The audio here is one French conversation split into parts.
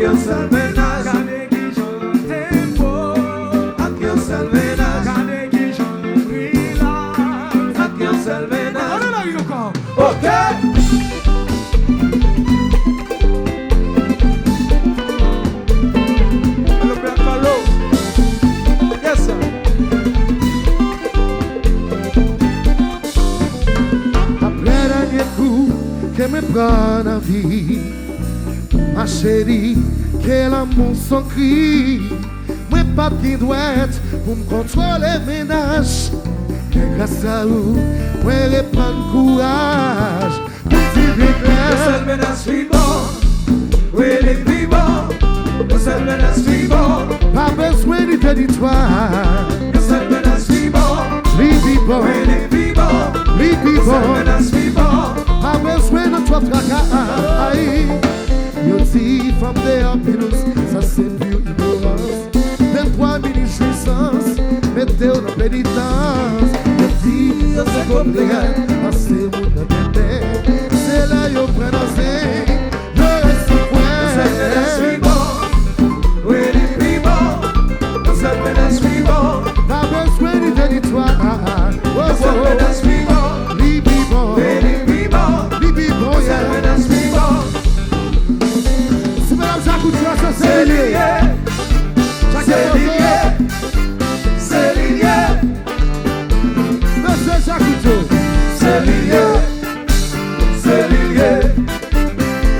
yo seul ménage. Gardez qui chante beau. Ak yo seul ménage. Gardez qui chante brillante. Ak yo seul ménage. On est là, il encore. Ok. Le père Carlo. Yes sir. Après dernier coup que me prend la vie, ma chérie, quel amour sans cri. Moi pas qui doit être pour me contrôler ménage. Et grâce à vous, moi reprendre courage. Pour dire Le clair, seul ménage vivant. Oui, les vivants. Le seul ménage vivant. pas besoin du territoire. Le seul ménage vivant. Les vivants, Oui, les vivants. les Le seul vivants. ménage vivant. Pas besoin de toi travail. Yo dit femme de happiness, ça c'est pure ignorance. 23 000 jouissances, mettez-vous dans pénitence. Yo dit ça c'est compliqué, parce que mon entendait. C'est là yo prénoncé, yo reste Le seul ménage point. vivant. Oui, les vivants. Le seul ménage vivant. Pas besoin du territoire. Le seul ménage vivant. Les vivants, Oui, les vivants. les vivants, Le seul yeah. ménage vivant. Si madame Jacques ou tu as ça, C'est c'est lié. lié. C'est lié. C'est lié. Monsieur Jacques ou tu. C'est lié. C'est lié.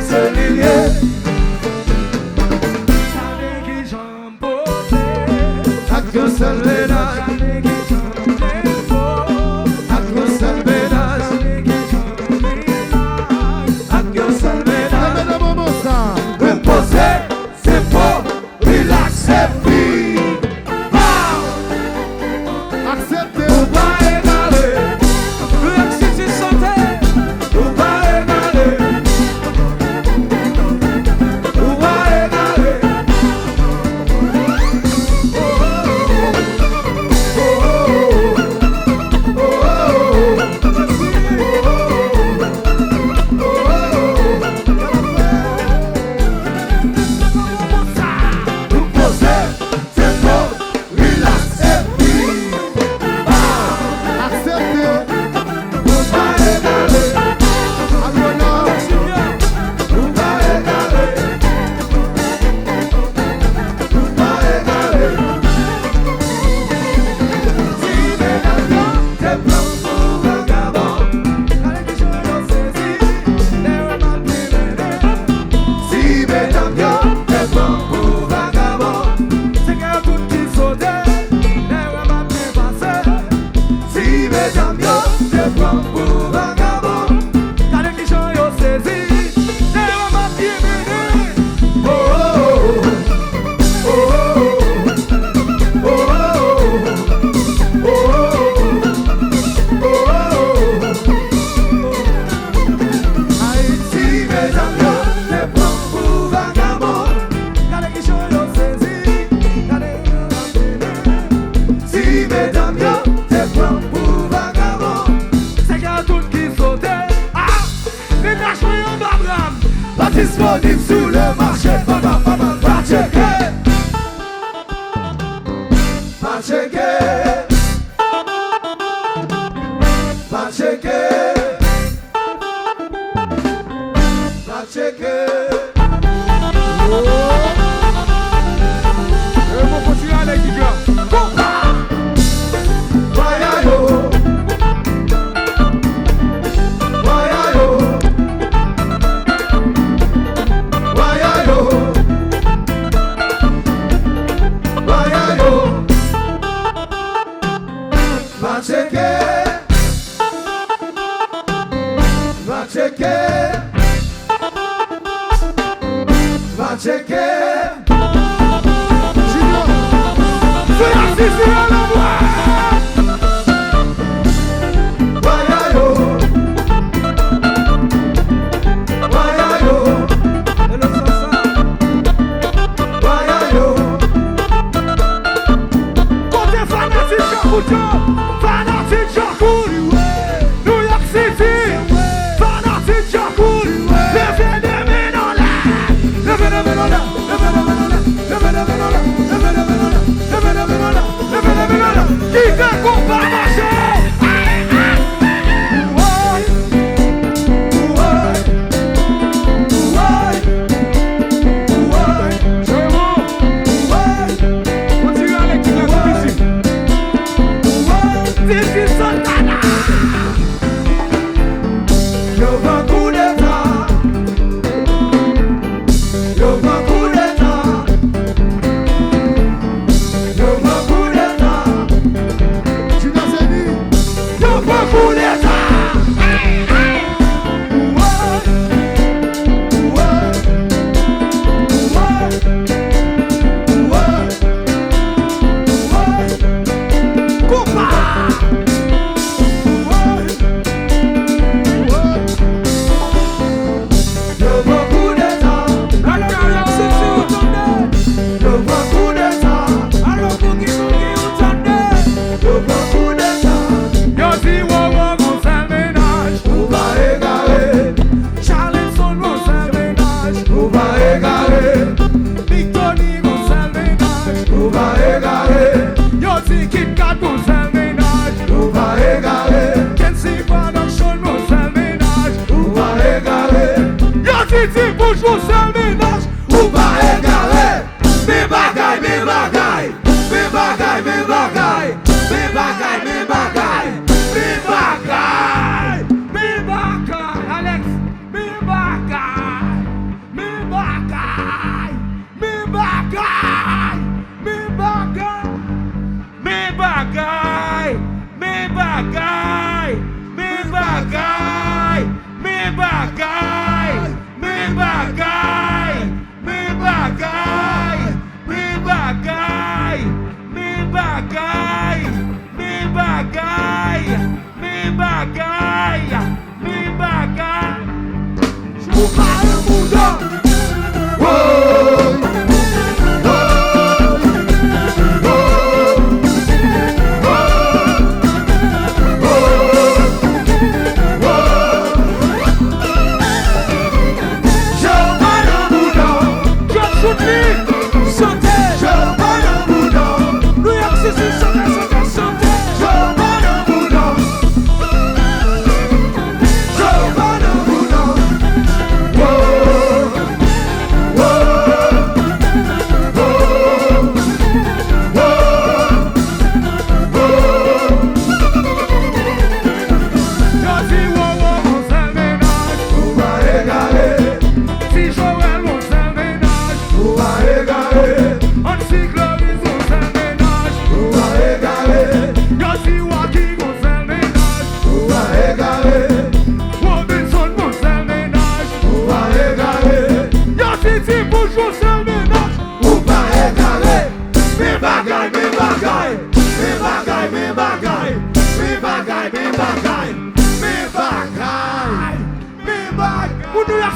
C'est lié. Gardez qui chante beau. Ak yo seul ménage. Gardez qui chante beau. Ak yo seul ménage. Gardez qui chante brillante. Ak yo seul ménage. Dame de moment ça. Reposer, c'est faux. Relax, c'est free. Acceptez. Ou pas égaler. Black City santé. Ou pas égaler. Ou pas égaler. Reposer, c'est faux. Relax, c'est free. Acceptez. Ou pas égaler. Alors Ou pas égaler. Ou pas égaler. Si les avions te prennent pour vagabond. Gardez qui chante saisi. Les remans libérés. Si mes avions te prennent pour vagabond. C'est qu'un tout qui saute. Les remans dépassés. Si mes avions te prennent pour vagabond. Gardez qui chante saisi. Les remans libérés. Oh oh oh oh oh oh oh Si mes avions te prennent pour vagabond. Gardez qui chante saisi. Gardez qui chante libérés. Si mes avions te prennent pour vagabond. C'est qu'un tout qui saute. Ah! Les nations en Abraham. Pas disponible sur le marché. Papa, papa, pas checker. Pas checker. Pas checker. Pas checker. On va continuer à aller qui Wayayo. Wayayo. Wayayo. Wayayo. Va checker. Va checker. Va checker. C'est la Sicile à la voix. Wayayo. Wayayo. Wayayo. Côté fanatique Jakuto, fanatique Jakoul. New York City, fanatique Jakoul. Levez des mains en l'air. Levez des mains en l'air. bagay, me bagay, me bagay, me bagay, me bagay, Me bagay, Alex. Me bagay. Me bagay. Me bagay. Me bagay. Me bagay, me bagay, me bagay, me bagay, me bagay, me bagay, me bagay, me bagay, me bagay, me bagay, me bagay. Chupaye mudão.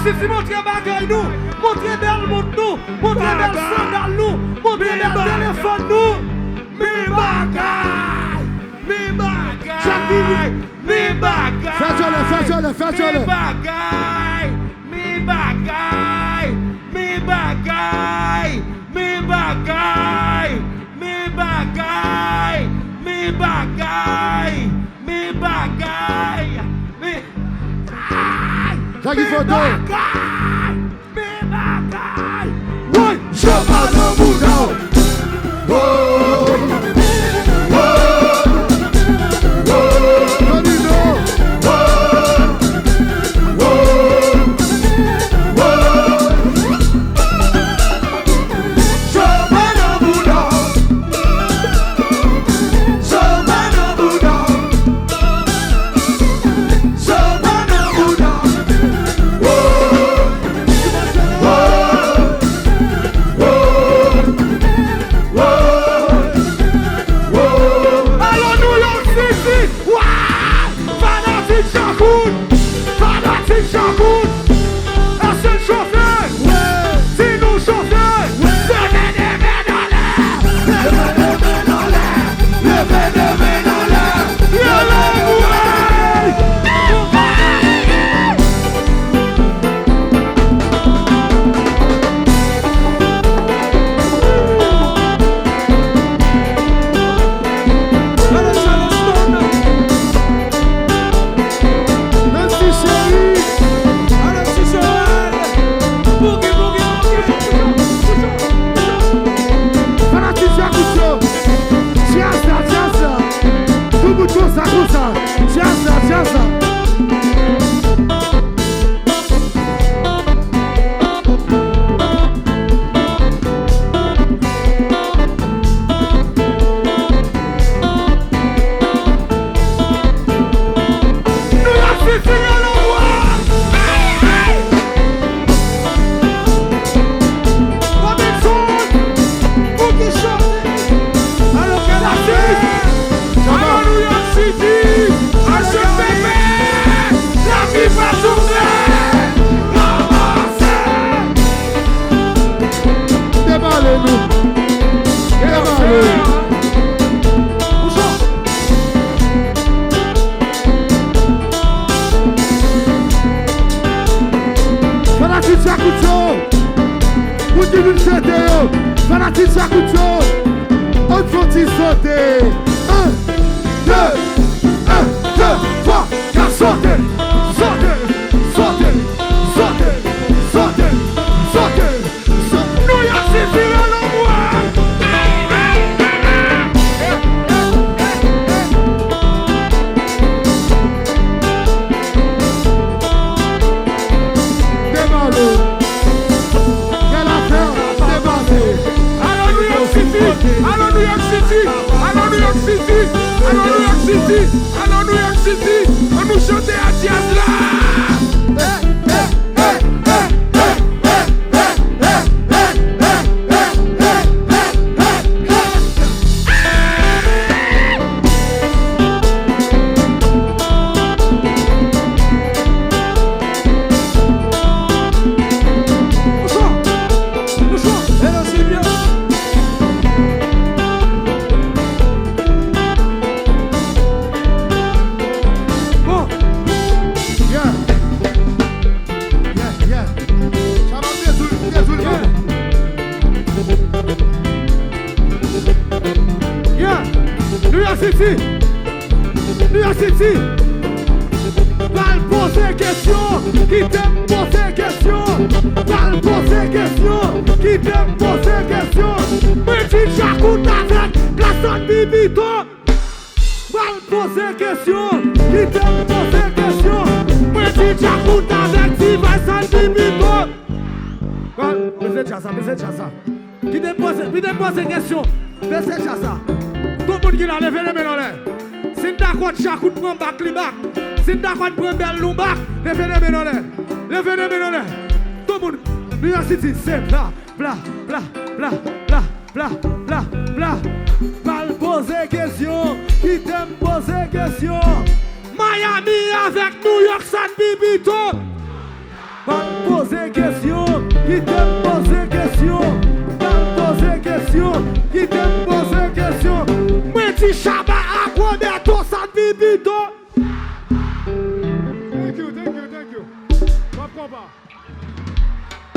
Si montrez bagay nous, montrez belle montre nous, montrez belle sandal nous, montrez belle téléphone nous. Me bagay, me bagay, me bagay. Fais-le, fais-le, fais-le. Me bagay, me bagay, me bagay, me bagay, me bagay, me bagay, me bagay, me Jackie Photo. me bagay. Oi, chama no mudão. Danilo. Chama no mudão. Chama no mudão. Chama no mudão. Allo New York City, wow! Fanatic Shakur, Fanatic Shakur. C'est le chauffeur, c'est nous chauffeurs. Levez les mains dans l'air, levez les mains dans l'air, levez les mains dans l'air. Merci chérie. Fanatic Jacucho. Tiens ça. Tout bout ça. Tiens ça. New York City, allo Robinson, Boogie Shot, allo Canada, allo New York City, allo bébé, la vie va tourner, ramassez. Déballez-nous. Fanatic Jacucho. Vous dites une CTO. Fanatic Jacucho. On faut-il sauter. 1, 2, 3, 4, sauter. New York City, allo City, allons New York City, on nous chante à jazz là. New York City, va le poser question, qui t'aime poser question, va le poser question, qui t'aime poser question, petit chacoute avec glaçon bibito, va le poser question, qui t'aime poser question, petit chacoute avec Vincent bibito. Mais c'est ça, qui t'aime poser question, mais c'est ça. Tout le monde qui l'a levé les mains dans l'air. Si d'accord, chaque coup de prend bac, les bac. Si d'accord, prend belle long bac, levez les mains dans l'air. Levez les mains dans l'air. Tout le monde, New York City, c'est bla, bla, bla, bla, bla, bla, bla, bla. Mal poser question, qui t'aime poser question. Miami avec New York, San Bibito. Mal poser question, qui t'aime poser question. Poser question, qui t'aime poser question. Moi, tu chaba à quoi, mais toi, ça bibito.